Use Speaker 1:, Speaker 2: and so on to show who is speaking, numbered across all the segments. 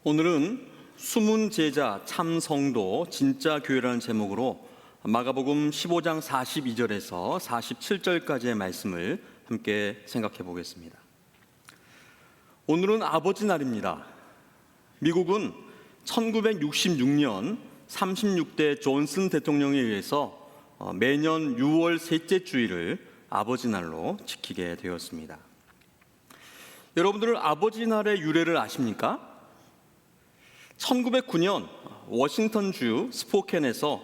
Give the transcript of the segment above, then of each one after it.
Speaker 1: 오늘은 숨은 제자 참 성도 진짜 교회라는 제목으로 마가복음 15장 42절에서 47절까지의 말씀을 함께 생각해 보겠습니다. 오늘은 아버지 날입니다. 미국은 1966년 36대 존슨 대통령에 의해서 매년 6월 셋째 주일을 아버지 날로 지키게 되었습니다. 여러분들은 아버지 날의 유래를 아십니까? 1909년 워싱턴주 스포켄에서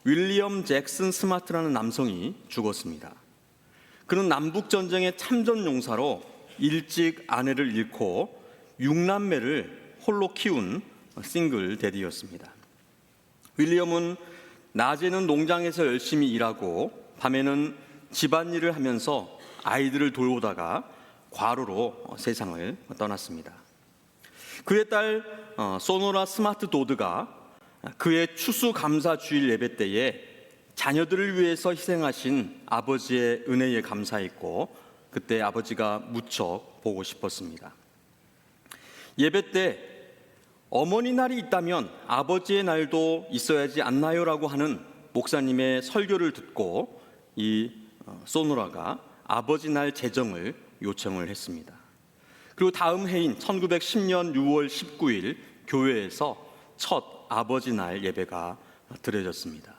Speaker 1: 윌리엄 잭슨 스마트라는 남성이 죽었습니다. 그는 남북전쟁의 참전용사로 일찍 아내를 잃고 6남매를 홀로 키운 싱글 대디였습니다. 윌리엄은 낮에는 농장에서 열심히 일하고 밤에는 집안일을 하면서 아이들을 돌보다가 과로로 세상을 떠났습니다. 그의 딸 소노라 스마트 도드가 그의 추수감사주일 예배 때에 자녀들을 위해서 희생하신 아버지의 은혜에 감사했고 그때 아버지가 무척 보고 싶었습니다. 예배 때 어머니 날이 있다면 아버지의 날도 있어야지 않나요? 라고 하는 목사님의 설교를 듣고 이 소노라가 아버지 날 제정을 요청을 했습니다. 그리고 다음 해인 1910년 6월 19일 교회에서 첫 아버지 날 예배가 드려졌습니다.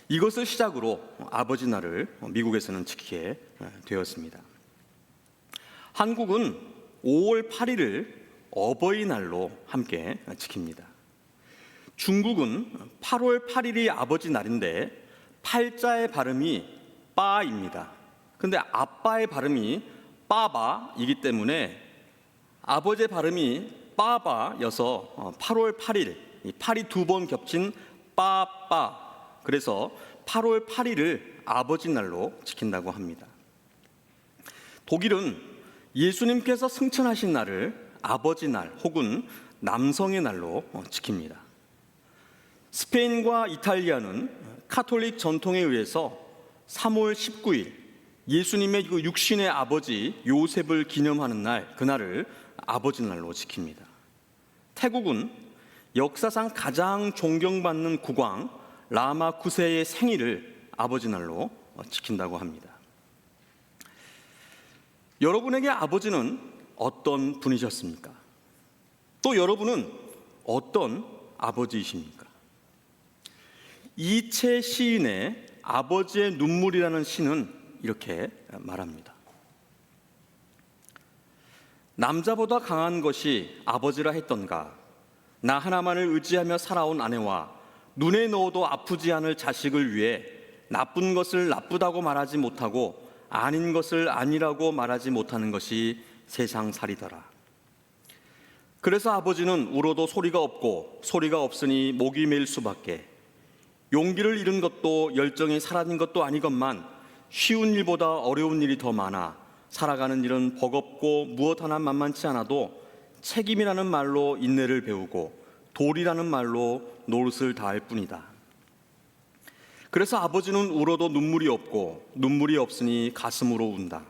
Speaker 1: 이것을 시작으로 아버지 날을 미국에서는 지키게 되었습니다. 한국은 5월 8일을 어버이날로 함께 지킵니다. 중국은 8월 8일이 아버지 날인데 팔자의 발음이 빠입니다. 근데 아빠의 발음이 빠바이기 때문에 아버지의 발음이 빠바여서 8월 8일, 팔이 두 번 겹친 빠빠, 그래서 8월 8일을 아버지 날로 지킨다고 합니다. 독일은 예수님께서 승천하신 날을 아버지 날 혹은 남성의 날로 지킵니다. 스페인과 이탈리아는 카톨릭 전통에 의해서 3월 19일 예수님의 그 육신의 아버지 요셉을 기념하는 날, 그날을 아버지 날로 지킵니다. 태국은 역사상 가장 존경받는 국왕 라마 9세의 생일을 아버지 날로 지킨다고 합니다. 여러분에게 아버지는 어떤 분이셨습니까? 또 여러분은 어떤 아버지이십니까? 이채 시인의 아버지의 눈물이라는 시는 이렇게 말합니다. 남자보다 강한 것이 아버지라 했던가. 나 하나만을 의지하며 살아온 아내와 눈에 넣어도 아프지 않을 자식을 위해 나쁜 것을 나쁘다고 말하지 못하고 아닌 것을 아니라고 말하지 못하는 것이 세상살이더라. 그래서 아버지는 울어도 소리가 없고 소리가 없으니 목이 메일 수밖에. 용기를 잃은 것도 열정이 사라진 것도 아니건만 쉬운 일보다 어려운 일이 더 많아 살아가는 일은 버겁고 무엇 하나 만만치 않아도 책임이라는 말로 인내를 배우고 도리라는 말로 노릇을 다할 뿐이다. 그래서 아버지는 울어도 눈물이 없고 눈물이 없으니 가슴으로 운다.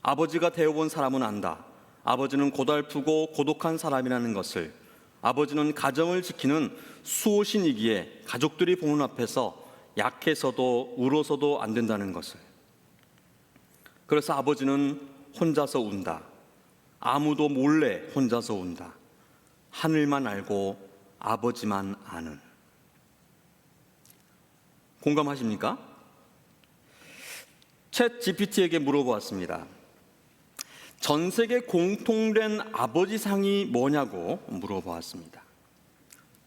Speaker 1: 아버지가 되어본 사람은 안다. 아버지는 고달프고 고독한 사람이라는 것을. 아버지는 가정을 지키는 수호신이기에 가족들이 보는 앞에서 약해서도 울어서도 안 된다는 것을. 그래서 아버지는 혼자서 운다. 아무도 몰래 혼자서 운다. 하늘만 알고 아버지만 아는. 공감하십니까? 챗 GPT에게 물어보았습니다. 전 세계 공통된 아버지상이 뭐냐고 물어보았습니다.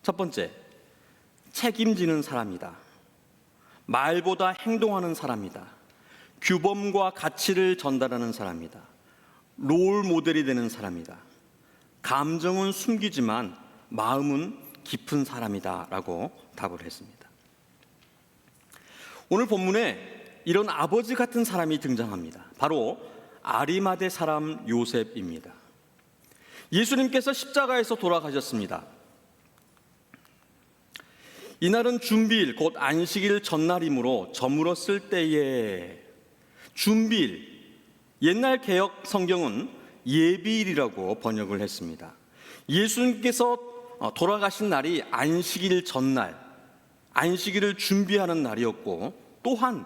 Speaker 1: 첫 번째, 책임지는 사람이다. 말보다 행동하는 사람이다. 규범과 가치를 전달하는 사람이다. 롤 모델이 되는 사람이다. 감정은 숨기지만 마음은 깊은 사람이다 라고 답을 했습니다. 오늘 본문에 이런 아버지 같은 사람이 등장합니다. 바로 아리마대 사람 요셉입니다. 예수님께서 십자가에서 돌아가셨습니다. 이날은 준비일, 곧 안식일 전날이므로 저물었을 때에. 준비일, 옛날 개역 성경은 예비일이라고 번역을 했습니다. 예수님께서 돌아가신 날이 안식일 전날, 안식일을 준비하는 날이었고 또한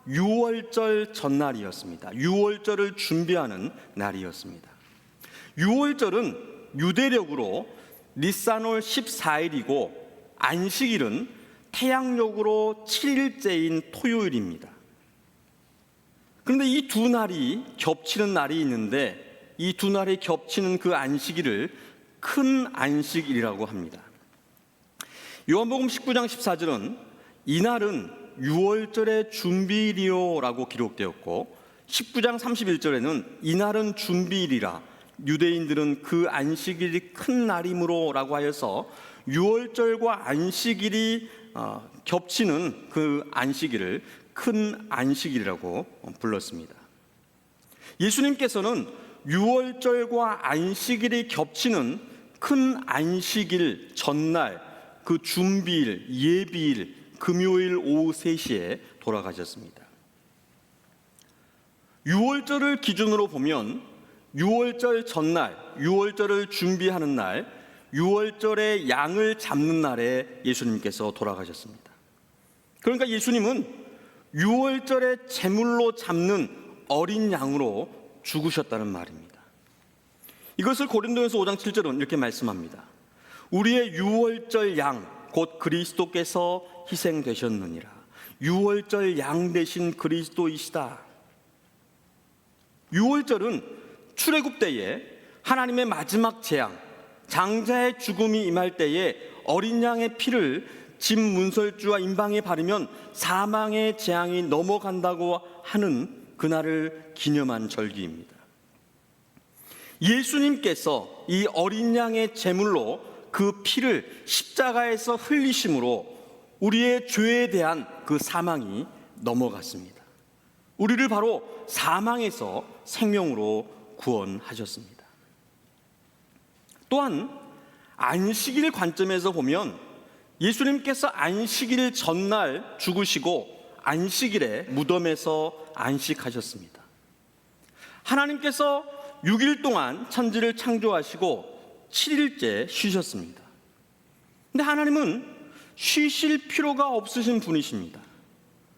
Speaker 1: 유월절 전날이었습니다. 유월절을 준비하는 날이었습니다. 유월절은 유대력으로 니산월 14일이고 안식일은 태양력으로 7일째인 토요일입니다. 그런데 이 두 날이 겹치는 날이 있는데 이 두 날이 겹치는 그 안식일을 큰 안식일이라고 합니다. 요한복음 19장 14절은 이날은 유월절의 준비일이요라고 기록되었고 19장 31절에는 이날은 준비일이라 유대인들은 그 안식일이 큰 날이므로라고 하여서 유월절과 안식일이 겹치는 그 안식일을 큰 안식일이라고 불렀습니다. 예수님께서는 유월절과 안식일이 겹치는 큰 안식일 전날 그 준비일, 예비일, 금요일 오후 3시에 돌아가셨습니다. 유월절을 기준으로 보면 유월절 전날, 유월절을 준비하는 날, 유월절의 양을 잡는 날에 예수님께서 돌아가셨습니다. 그러니까 예수님은 유월절의 제물로 잡는 어린 양으로 죽으셨다는 말입니다. 이것을 고린도전서 5장 7절은 이렇게 말씀합니다. 우리의 유월절 양 곧 그리스도께서 희생되셨느니라. 유월절 양 대신 그리스도이시다. 유월절은 출애굽 때에 하나님의 마지막 재앙, 장자의 죽음이 임할 때에 어린 양의 피를 집 문설주와 임방에 바르면 사망의 재앙이 넘어간다고 하는 그날을 기념한 절기입니다. 예수님께서 이 어린 양의 제물로 그 피를 십자가에서 흘리심으로 우리의 죄에 대한 그 사망이 넘어갔습니다. 우리를 바로 사망에서 생명으로 구원하셨습니다. 또한 안식일 관점에서 보면 예수님께서 안식일 전날 죽으시고 안식일에 무덤에서 안식하셨습니다. 하나님께서 6일 동안 천지를 창조하시고 7일째 쉬셨습니다. 근데 하나님은 쉬실 필요가 없으신 분이십니다.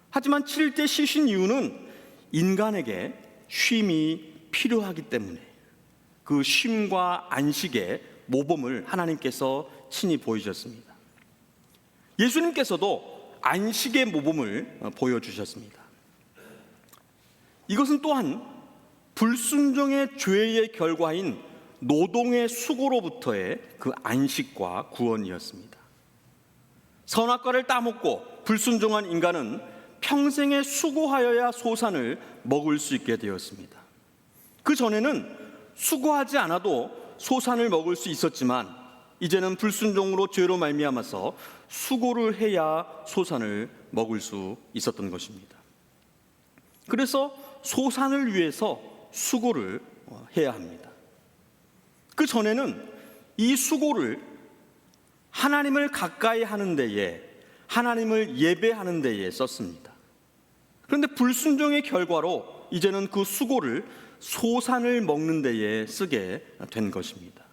Speaker 1: 하지만 7일째 쉬신 이유는 인간에게 쉼이 필요하기 때문에 그 쉼과 안식의 모범을 하나님께서 친히 보여주셨습니다. 예수님께서도 안식의 모범을 보여주셨습니다. 이것은 또한 불순종의 죄의 결과인 노동의 수고로부터의 그 안식과 구원이었습니다. 선악과를 따먹고 불순종한 인간은 평생에 수고하여야 소산을 먹을 수 있게 되었습니다. 그 전에는 수고하지 않아도 소산을 먹을 수 있었지만 이제는 불순종으로 죄로 말미암아서 수고를 해야 소산을 먹을 수 있었던 것입니다. 그래서 소산을 위해서 수고를 해야 합니다. 그 전에는 이 수고를 하나님을 가까이 하는 데에, 하나님을 예배하는 데에 썼습니다. 그런데 불순종의 결과로 이제는 그 수고를 소산을 먹는 데에 쓰게 된 것입니다.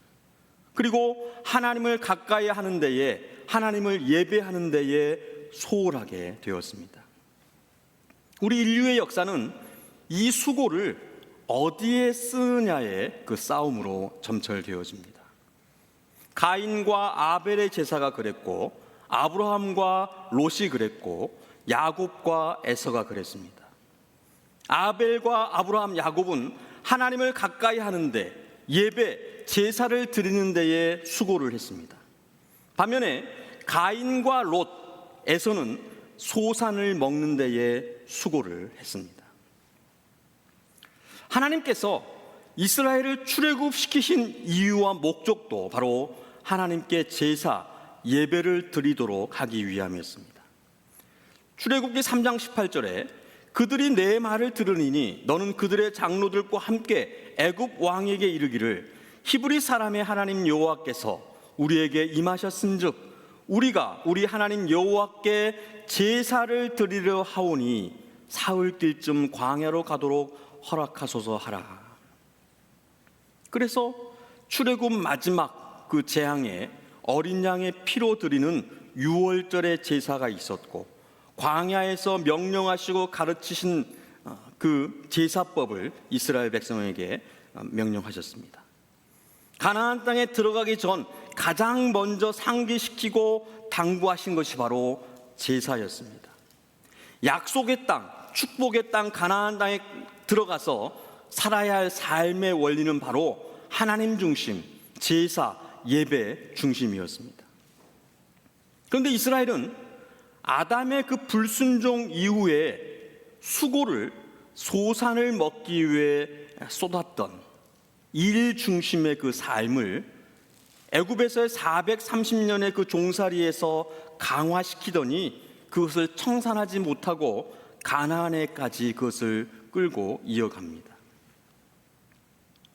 Speaker 1: 그리고 하나님을 가까이 하는 데에, 하나님을 예배하는 데에 소홀하게 되었습니다. 우리 인류의 역사는 이 수고를 어디에 쓰느냐의 그 싸움으로 점철되어집니다. 가인과 아벨의 제사가 그랬고, 아브라함과 롯이 그랬고, 야곱과 에서가 그랬습니다. 아벨과 아브라함, 야곱은 하나님을 가까이 하는데, 예배, 제사를 드리는 데에 수고를 했습니다. 반면에 가인과 롯, 에서는 소산을 먹는 데에 수고를 했습니다. 하나님께서 이스라엘을 출애굽시키신 이유와 목적도 바로 하나님께 제사, 예배를 드리도록 하기 위함이었습니다. 출애굽기 3장 18절에 그들이 내 말을 들으니 너는 그들의 장로들과 함께 애굽 왕에게 이르기를 히브리 사람의 하나님 여호와께서 우리에게 임하셨은즉 우리가 우리 하나님 여호와께 제사를 드리려 하오니 사흘길쯤 광야로 가도록 허락하소서 하라. 그래서 출애굽 마지막 그 재앙에 어린 양의 피로 드리는 유월절의 제사가 있었고, 광야에서 명령하시고 가르치신 그 제사법을 이스라엘 백성에게 명령하셨습니다. 가나안 땅에 들어가기 전 가장 먼저 상기시키고 당부하신 것이 바로 제사였습니다. 약속의 땅, 축복의 땅 가나안 땅에 들어가서 살아야 할 삶의 원리는 바로 하나님 중심, 제사, 예배 중심이었습니다. 그런데 이스라엘은 아담의 그 불순종 이후에 수고를 소산을 먹기 위해 쏟았던 일 중심의 그 삶을 애굽에서의 430년의 그 종살이에서 강화시키더니 그것을 청산하지 못하고 가나안에까지 그것을 끌고 이어갑니다.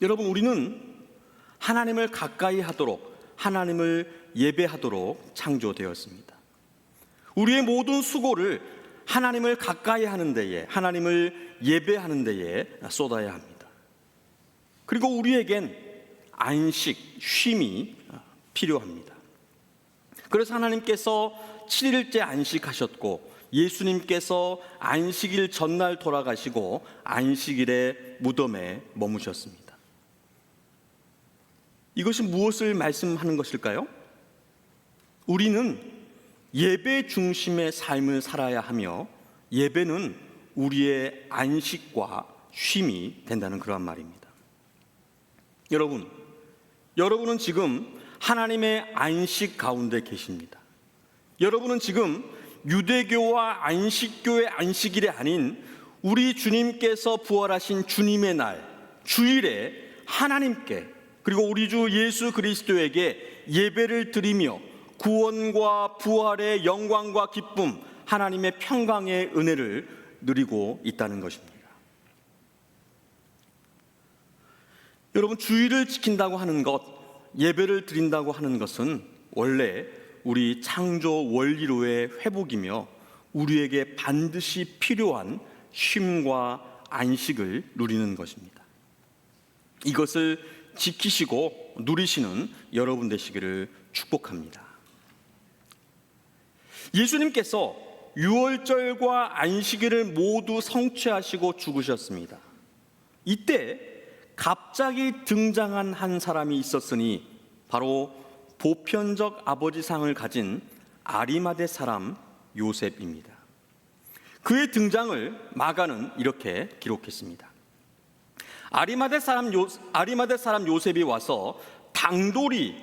Speaker 1: 여러분, 우리는 하나님을 가까이 하도록, 하나님을 예배하도록 창조되었습니다. 우리의 모든 수고를 하나님을 가까이 하는 데에, 하나님을 예배하는 데에 쏟아야 합니다. 그리고 우리에겐 안식, 쉼이 필요합니다. 그래서 하나님께서 7일째 안식하셨고, 예수님께서 안식일 전날 돌아가시고 안식일에 무덤에 머무셨습니다. 이것이 무엇을 말씀하는 것일까요? 우리는 예배 중심의 삶을 살아야 하며, 예배는 우리의 안식과 쉼이 된다는 그러한 말입니다. 여러분은 지금 하나님의 안식 가운데 계십니다. 여러분은 지금 유대교와 안식교의 안식일이 아닌 우리 주님께서 부활하신 주님의 날, 주일에 하나님께, 그리고 우리 주 예수 그리스도에게 예배를 드리며 구원과 부활의 영광과 기쁨, 하나님의 평강의 은혜를 누리고 있다는 것입니다. 여러분, 주일을 지킨다고 하는 것, 예배를 드린다고 하는 것은 원래 우리 창조 원리로의 회복이며 우리에게 반드시 필요한 쉼과 안식을 누리는 것입니다. 이것을 지키시고 누리시는 여러분 되시기를 축복합니다. 예수님께서 유월절과 안식일을 모두 성취하시고 죽으셨습니다. 이때 갑자기 등장한 한 사람이 있었으니 바로 보편적 아버지상을 가진 아리마대 사람 요셉입니다. 그의 등장을 마가는 이렇게 기록했습니다. 아리마대 사람 요셉이 와서 당돌이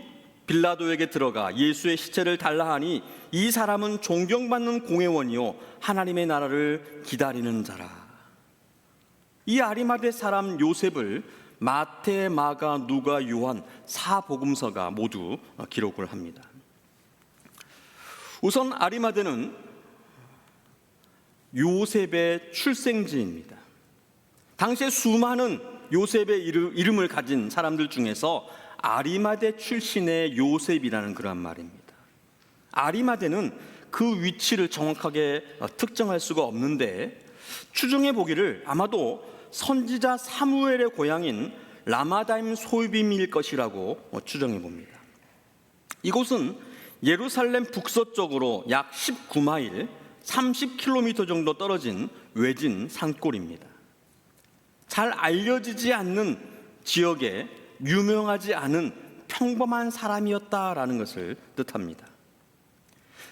Speaker 1: 빌라도에게 들어가 예수의 시체를 달라 하니, 이 사람은 존경받는 공회원이요 하나님의 나라를 기다리는 자라. 이 아리마대 사람 요셉을 마태, 마가, 누가, 요한 사복음서가 모두 기록을 합니다. 우선 아리마대는 요셉의 출생지입니다. 당시에 수많은 요셉의 이름을 가진 사람들 중에서 아리마대 출신의 요셉이라는 그런 말입니다. 아리마대는 그 위치를 정확하게 특정할 수가 없는데, 추정해 보기를 아마도 선지자 사무엘의 고향인 라마다임 소빔일 것이라고 추정해 봅니다. 이곳은 예루살렘 북서쪽으로 약 19마일 30km 정도 떨어진 외진 산골입니다. 잘 알려지지 않는 지역에 유명하지 않은 평범한 사람이었다라는 것을 뜻합니다.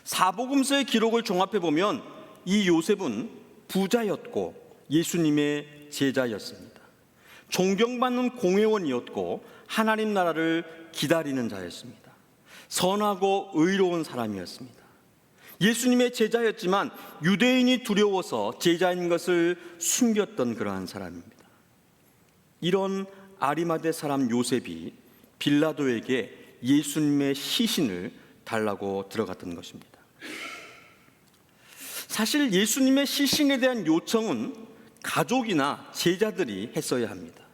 Speaker 1: 사복음서의 기록을 종합해 보면 이 요셉은 부자였고 예수님의 제자였습니다. 존경받는 공회원이었고 하나님 나라를 기다리는 자였습니다. 선하고 의로운 사람이었습니다. 예수님의 제자였지만 유대인이 두려워서 제자인 것을 숨겼던 그러한 사람입니다. 이런 아리마대 사람 요셉이 빌라도에게 예수님의 시신을 달라고 들어갔던 것입니다. 사실 예수님의 시신에 대한 요청은 가족이나 제자들이 했어야 합니다.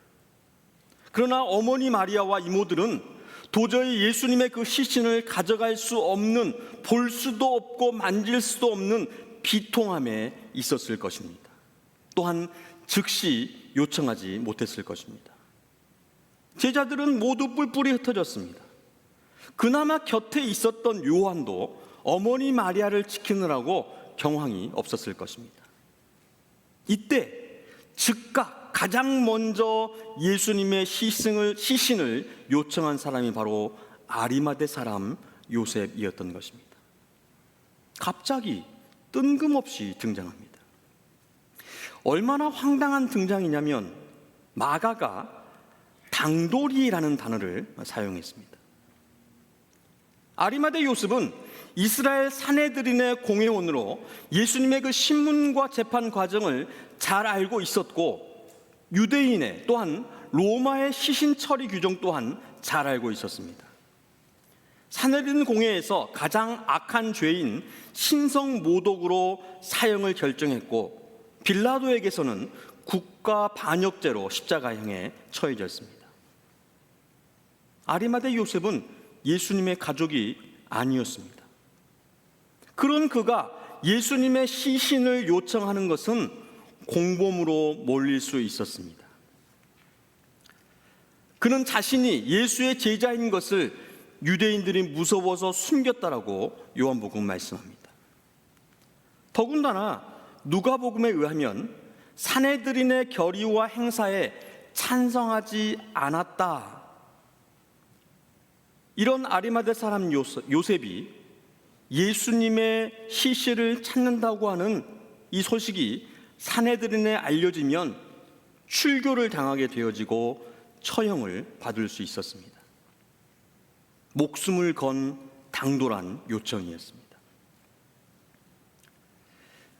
Speaker 1: 그러나 어머니 마리아와 이모들은 도저히 예수님의 그 시신을 가져갈 수 없는, 볼 수도 없고 만질 수도 없는 비통함에 있었을 것입니다. 또한 즉시 요청하지 못했을 것입니다. 제자들은 모두 뿔뿔이 흩어졌습니다. 그나마 곁에 있었던 요한도 어머니 마리아를 지키느라고 경황이 없었을 것입니다. 이때 즉각 가장 먼저 예수님의 시신을 요청한 사람이 바로 아리마대 사람 요셉이었던 것입니다. 갑자기 뜬금없이 등장합니다. 얼마나 황당한 등장이냐면 마가가 당돌이라는 단어를 사용했습니다. 아리마대 요셉은 이스라엘 사내들인의 공회원으로 예수님의 그 신문과 재판 과정을 잘 알고 있었고, 유대인의 또한 로마의 시신 처리 규정 또한 잘 알고 있었습니다. 사내들인 공회에서 가장 악한 죄인 신성 모독으로 사형을 결정했고, 빌라도에게서는 국가 반역죄로 십자가형에 처해졌습니다. 아리마대 요셉은 예수님의 가족이 아니었습니다. 그런 그가 예수님의 시신을 요청하는 것은 공범으로 몰릴 수 있었습니다. 그는 자신이 예수의 제자인 것을 유대인들이 무서워서 숨겼다라고 요한복음 말씀합니다. 더군다나 누가복음에 의하면 사내들인의 결의와 행사에 찬성하지 않았다. 이런 아리마대 사람 요셉이 예수님의 시신을 찾는다고 하는 이 소식이 사내들인에 알려지면 출교를 당하게 되어지고 처형을 받을 수 있었습니다. 목숨을 건 당돌한 요청이었습니다.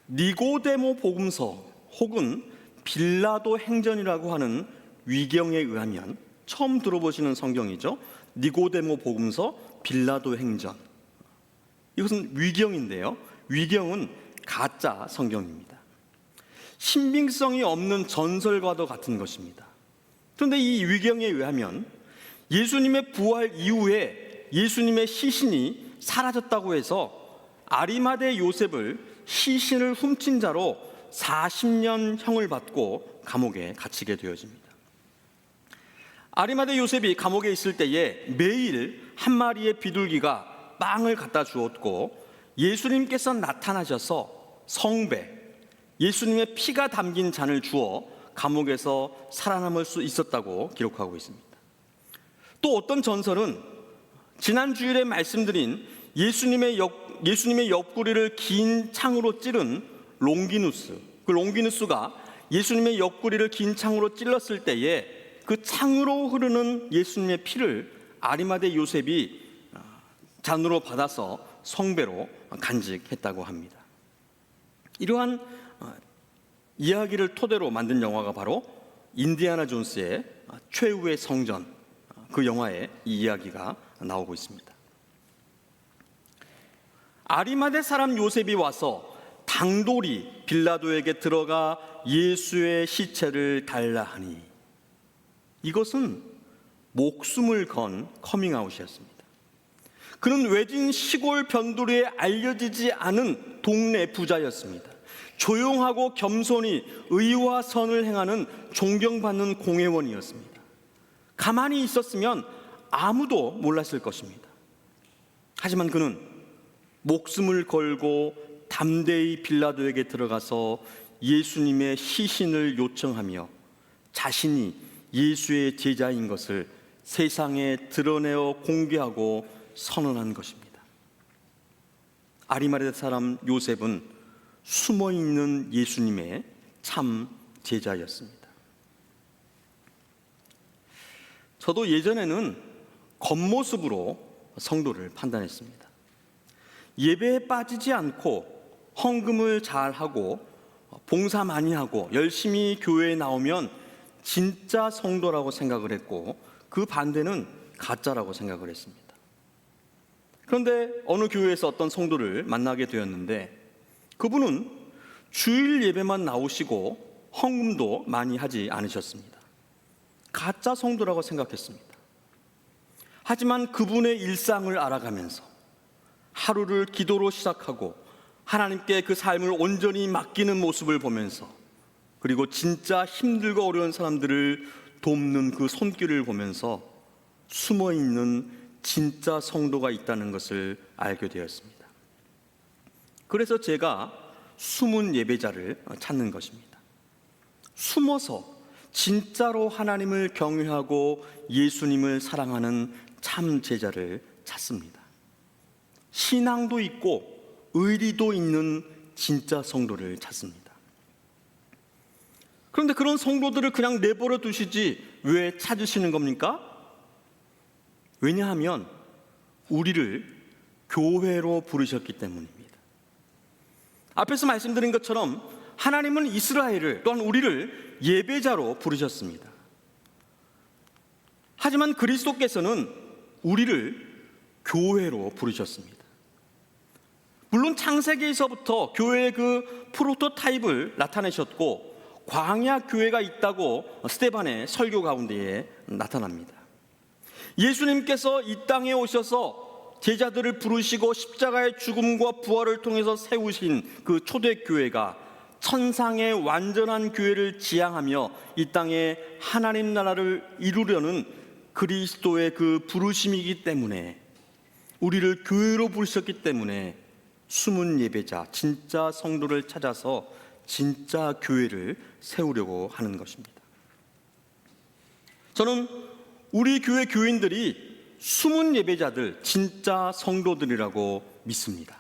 Speaker 1: 니고데모 복음서 혹은 빌라도 행전이라고 하는 위경에 의하면, 처음 들어보시는 성경이죠. 니고데모 복음서, 빌라도 행전. 이것은 위경인데요. 위경은 가짜 성경입니다. 신빙성이 없는 전설과도 같은 것입니다. 그런데 이 위경에 의하면 예수님의 부활 이후에 예수님의 시신이 사라졌다고 해서 아리마대 요셉을 시신을 훔친 자로 40년 형을 받고 감옥에 갇히게 되어집니다. 아리마대 요셉이 감옥에 있을 때에 매일 한 마리의 비둘기가 빵을 갖다 주었고, 예수님께서 나타나셔서 성배, 예수님의 피가 담긴 잔을 주어 감옥에서 살아남을 수 있었다고 기록하고 있습니다. 또 어떤 전설은 지난 주일에 말씀드린 예수님의 옆구리를 긴 창으로 찌른 롱기누스, 그 롱기누스가 예수님의 옆구리를 긴 창으로 찔렀을 때에 그 창으로 흐르는 예수님의 피를 아리마대 요셉이 잔으로 받아서 성배로 간직했다고 합니다. 이러한 이야기를 토대로 만든 영화가 바로 인디아나 존스의 최후의 성전, 그 영화에 이 이야기가 나오고 있습니다. 아리마대 사람 요셉이 와서 당돌이 빌라도에게 들어가 예수의 시체를 달라 하니, 이것은 목숨을 건 커밍아웃이었습니다. 그는 외진 시골 변두리에 알려지지 않은 동네 부자였습니다. 조용하고 겸손히 의와 선을 행하는 존경받는 공회원이었습니다. 가만히 있었으면 아무도 몰랐을 것입니다. 하지만 그는 목숨을 걸고 담대히 빌라도에게 들어가서 예수님의 시신을 요청하며 자신이 예수의 제자인 것을 세상에 드러내어 공개하고 선언한 것입니다. 아리마대 사람 요셉은 숨어있는 예수님의 참 제자였습니다. 저도 예전에는 겉모습으로 성도를 판단했습니다. 예배에 빠지지 않고 헌금을 잘하고 봉사 많이 하고 열심히 교회에 나오면 진짜 성도라고 생각을 했고, 그 반대는 가짜라고 생각을 했습니다. 그런데 어느 교회에서 어떤 성도를 만나게 되었는데, 그분은 주일 예배만 나오시고 헌금도 많이 하지 않으셨습니다. 가짜 성도라고 생각했습니다. 하지만 그분의 일상을 알아가면서 하루를 기도로 시작하고 하나님께 그 삶을 온전히 맡기는 모습을 보면서, 그리고 진짜 힘들고 어려운 사람들을 돕는 그 손길을 보면서 숨어있는 진짜 성도가 있다는 것을 알게 되었습니다. 그래서 제가 숨은 예배자를 찾는 것입니다. 숨어서 진짜로 하나님을 경외하고 예수님을 사랑하는 참 제자를 찾습니다. 신앙도 있고 의리도 있는 진짜 성도를 찾습니다. 그런데 그런 성도들을 그냥 내버려 두시지 왜 찾으시는 겁니까? 왜냐하면 우리를 교회로 부르셨기 때문입니다. 앞에서 말씀드린 것처럼 하나님은 이스라엘을, 또한 우리를 예배자로 부르셨습니다. 하지만 그리스도께서는 우리를 교회로 부르셨습니다. 물론 창세기에서부터 교회의 그 프로토타입을 나타내셨고 광야 교회가 있다고 스데반의 설교 가운데에 나타납니다. 예수님께서 이 땅에 오셔서 제자들을 부르시고 십자가의 죽음과 부활을 통해서 세우신 그 초대교회가 천상의 완전한 교회를 지향하며 이 땅에 하나님 나라를 이루려는 그리스도의 그 부르심이기 때문에, 우리를 교회로 부르셨기 때문에 숨은 예배자, 진짜 성도를 찾아서 진짜 교회를 세우려고 하는 것입니다. 저는 우리 교회 교인들이 숨은 예배자들, 진짜 성도들이라고 믿습니다.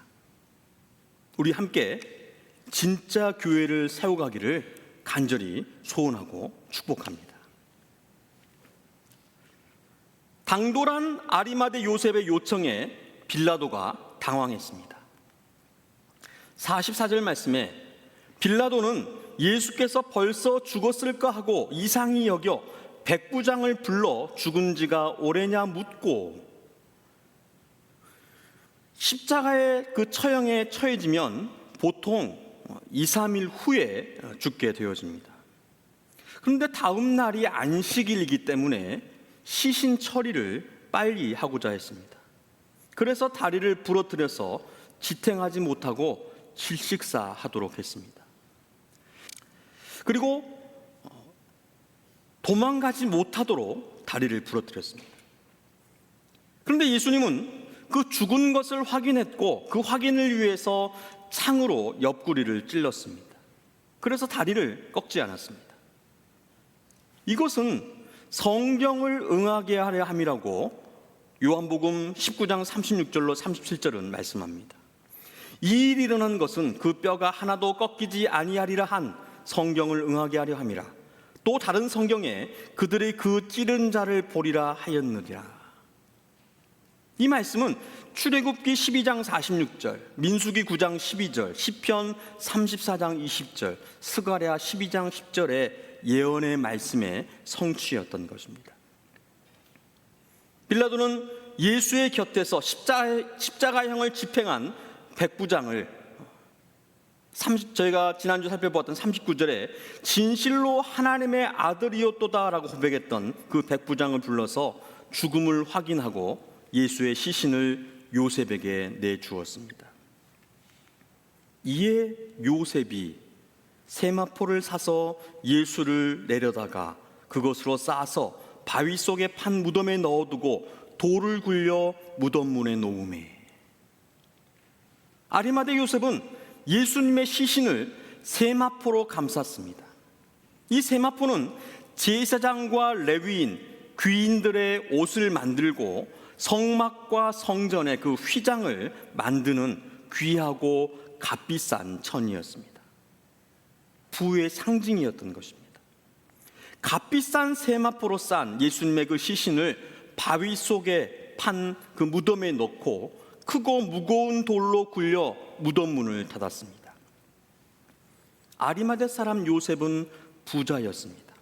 Speaker 1: 우리 함께 진짜 교회를 세워가기를 간절히 소원하고 축복합니다. 당돌한 아리마대 요셉의 요청에 빌라도가 당황했습니다. 44절 말씀에 빌라도는 예수께서 벌써 죽었을까 하고 이상히 여겨 백부장을 불러 죽은 지가 오래냐 묻고, 십자가의 그 처형에 처해지면 보통 2, 3일 후에 죽게 되어집니다. 그런데 다음 날이 안식일이기 때문에 시신 처리를 빨리 하고자 했습니다. 그래서 다리를 부러뜨려서 지탱하지 못하고 질식사하도록 했습니다. 그리고 도망가지 못하도록 다리를 부러뜨렸습니다. 그런데 예수님은 그 죽은 것을 확인했고 그 확인을 위해서 창으로 옆구리를 찔렀습니다. 그래서 다리를 꺾지 않았습니다. 이것은 성경을 응하게 하려 함이라고 요한복음 19장 36절로 37절은 말씀합니다. 이 일이 일어난 것은 그 뼈가 하나도 꺾이지 아니하리라 한 성경을 응하게 하려 함이라. 또 다른 성경에 그들의 그 찌른 자를 보리라 하였느니라. 이 말씀은 출애굽기 12장 46절, 민수기 9장 12절, 시편 34장 20절, 스가랴 12장 10절의 예언의 말씀의 성취였던 것입니다. 빌라도는 예수의 곁에서 십자가형을 집행한 백부장을, 저희가 지난주 살펴보았던 39절에 진실로 하나님의 아들이었도다라고 고백했던 그 백부장을 불러서 죽음을 확인하고 예수의 시신을 요셉에게 내주었습니다. 이에 요셉이 세마포를 사서 예수를 내려다가 그것으로 싸서 바위 속에 판 무덤에 넣어두고 돌을 굴려 무덤 문에 놓으매. 아리마대 요셉은 예수님의 시신을 세마포로 감쌌습니다. 이 세마포는 제사장과 레위인, 귀인들의 옷을 만들고 성막과 성전의 그 휘장을 만드는 귀하고 값비싼 천이었습니다. 부의 상징이었던 것입니다. 값비싼 세마포로 싼 예수님의 그 시신을 바위 속에 판 그 무덤에 넣고 크고 무거운 돌로 굴려 무덤 문을 닫았습니다. 아리마대 사람 요셉은 부자였습니다.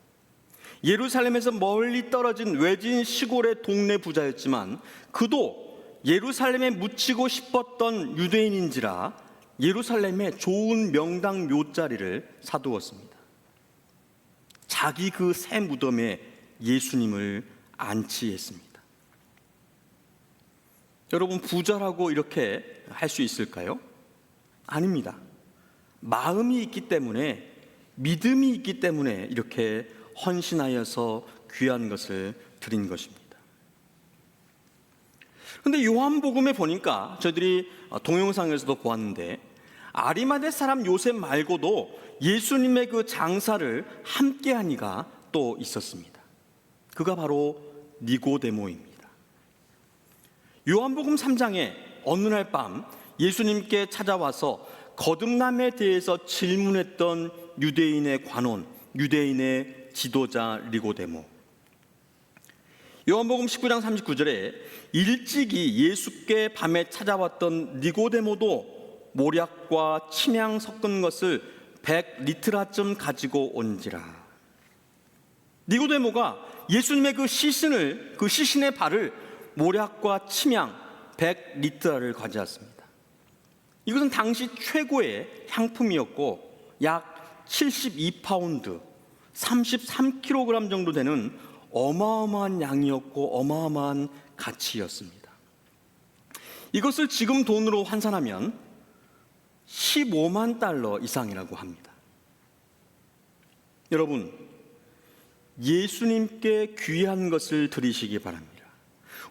Speaker 1: 예루살렘에서 멀리 떨어진 외진 시골의 동네 부자였지만 그도 예루살렘에 묻히고 싶었던 유대인인지라 예루살렘에 좋은 명당 묘자리를 사두었습니다. 자기 그 새 무덤에 예수님을 안치했습니다. 여러분, 부자라고 이렇게 할 수 있을까요? 아닙니다. 마음이 있기 때문에, 믿음이 있기 때문에 이렇게 헌신하여서 귀한 것을 드린 것입니다. 근데 요한복음에 보니까 저희들이 동영상에서도 보았는데 아리마대 사람 요셉 말고도 예수님의 그 장사를 함께한 이가 또 있었습니다. 그가 바로 니고데모입니다. 요한복음 3장에 어느 날 밤 예수님께 찾아와서 거듭남에 대해서 질문했던 유대인의 관원, 유대인의 지도자 니고데모. 요한복음 19장 39절에 일찍이 예수께 밤에 찾아왔던 니고데모도 모략과 침향 섞은 것을 100리트라쯤 가지고 온지라. 니고데모가 예수님의 그 시신의 발을 모략과 침향 100리트라를 가져왔습니다. 이것은 당시 최고의 향품이었고 약 72파운드 33kg 정도 되는 어마어마한 양이었고 어마어마한 가치였습니다. 이것을 지금 돈으로 환산하면 15만 달러 이상이라고 합니다. 여러분, 예수님께 귀한 것을 드리시기 바랍니다.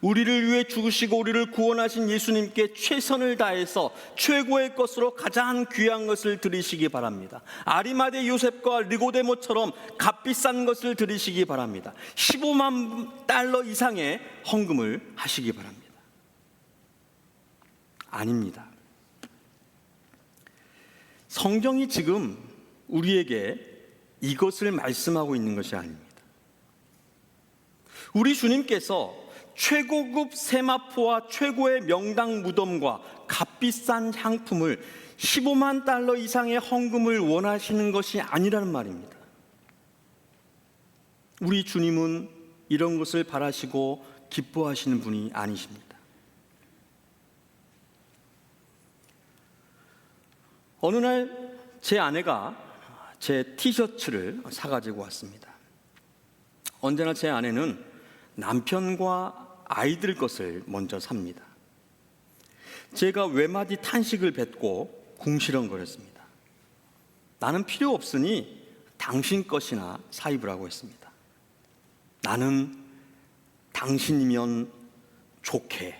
Speaker 1: 우리를 위해 죽으시고 우리를 구원하신 예수님께 최선을 다해서 최고의 것으로 가장 귀한 것을 드리시기 바랍니다. 아리마대 요셉과 니고데모처럼 값비싼 것을 드리시기 바랍니다. 15만 달러 이상의 헌금을 하시기 바랍니다. 아닙니다. 성경이 지금 우리에게 이것을 말씀하고 있는 것이 아닙니다. 우리 주님께서 최고급 세마포와 최고의 명당 무덤과 값비싼 향품을 15만 달러 이상의 헌금을 원하시는 것이 아니라는 말입니다. 우리 주님은 이런 것을 바라시고 기뻐하시는 분이 아니십니다. 어느 날 제 아내가 제 티셔츠를 사가지고 왔습니다. 언제나 제 아내는 남편과 아이들 것을 먼저 삽니다. 제가 외마디 탄식을 뱉고 궁시렁거렸습니다. 나는 필요 없으니 당신 것이나 사입으라고 했습니다. 나는 당신이면 좋게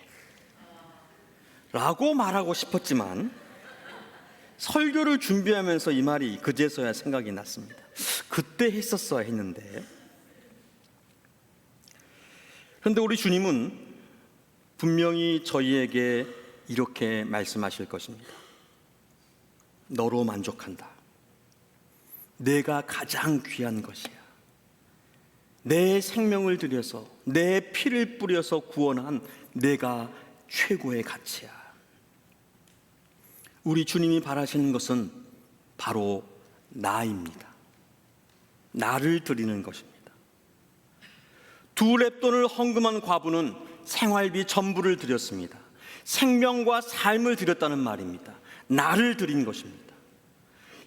Speaker 1: 라고 말하고 싶었지만 설교를 준비하면서 이 말이 그제서야 생각이 났습니다. 그때 했었어야 했는데. 그런데 우리 주님은 분명히 저희에게 이렇게 말씀하실 것입니다. 너로 만족한다. 내가 가장 귀한 것이야. 내 생명을 들여서 내 피를 뿌려서 구원한 내가 최고의 가치야. 우리 주님이 바라시는 것은 바로 나입니다. 나를 드리는 것입니다. 2렙돈을 헌금한 과부는 생활비 전부를 드렸습니다. 생명과 삶을 드렸다는 말입니다. 나를 드린 것입니다.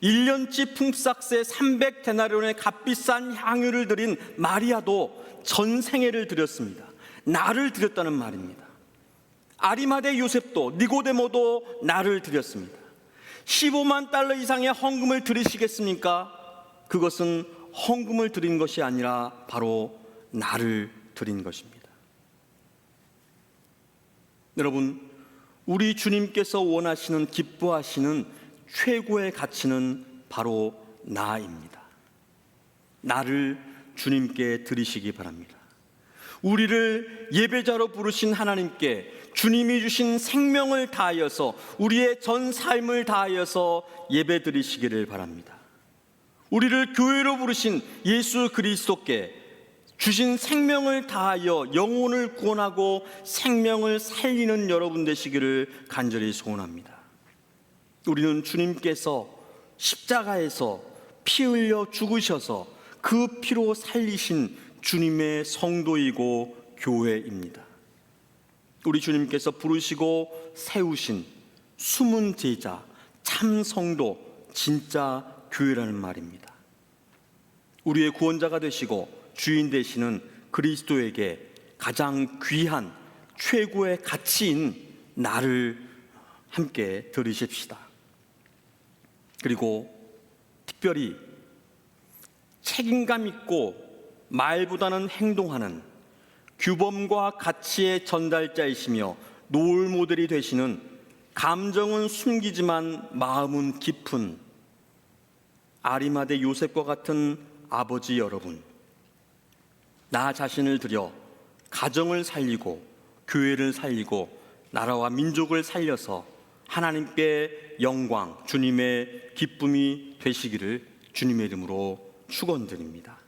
Speaker 1: 1년치 품삯세 300데나리온의 값비싼 향유를 드린 마리아도 전생애를 드렸습니다. 나를 드렸다는 말입니다. 아리마대 요셉도 니고데모도 나를 드렸습니다. 15만 달러 이상의 헌금을 드리시겠습니까? 그것은 헌금을 드린 것이 아니라 바로 나를 드린 것입니다. 여러분, 우리 주님께서 원하시는 기뻐하시는 최고의 가치는 바로 나입니다. 나를 주님께 드리시기 바랍니다. 우리를 예배자로 부르신 하나님께 주님이 주신 생명을 다하여서 우리의 전 삶을 다하여서 예배 드리시기를 바랍니다. 우리를 교회로 부르신 예수 그리스도께 주신 생명을 다하여 영혼을 구원하고 생명을 살리는 여러분 되시기를 간절히 소원합니다. 우리는 주님께서 십자가에서 피 흘려 죽으셔서 그 피로 살리신 주님의 성도이고 교회입니다. 우리 주님께서 부르시고 세우신 숨은 제자, 참 성도, 진짜 교회라는 말입니다. 우리의 구원자가 되시고 주인 되시는 그리스도에게 가장 귀한 최고의 가치인 나를 함께 들으십시다. 그리고 특별히 책임감 있고 말보다는 행동하는 규범과 가치의 전달자이시며 롤 모델이 되시는 감정은 숨기지만 마음은 깊은 아리마대 요셉과 같은 아버지 여러분, 나 자신을 들여 가정을 살리고 교회를 살리고 나라와 민족을 살려서 하나님께 영광, 주님의 기쁨이 되시기를 주님의 이름으로 축원드립니다.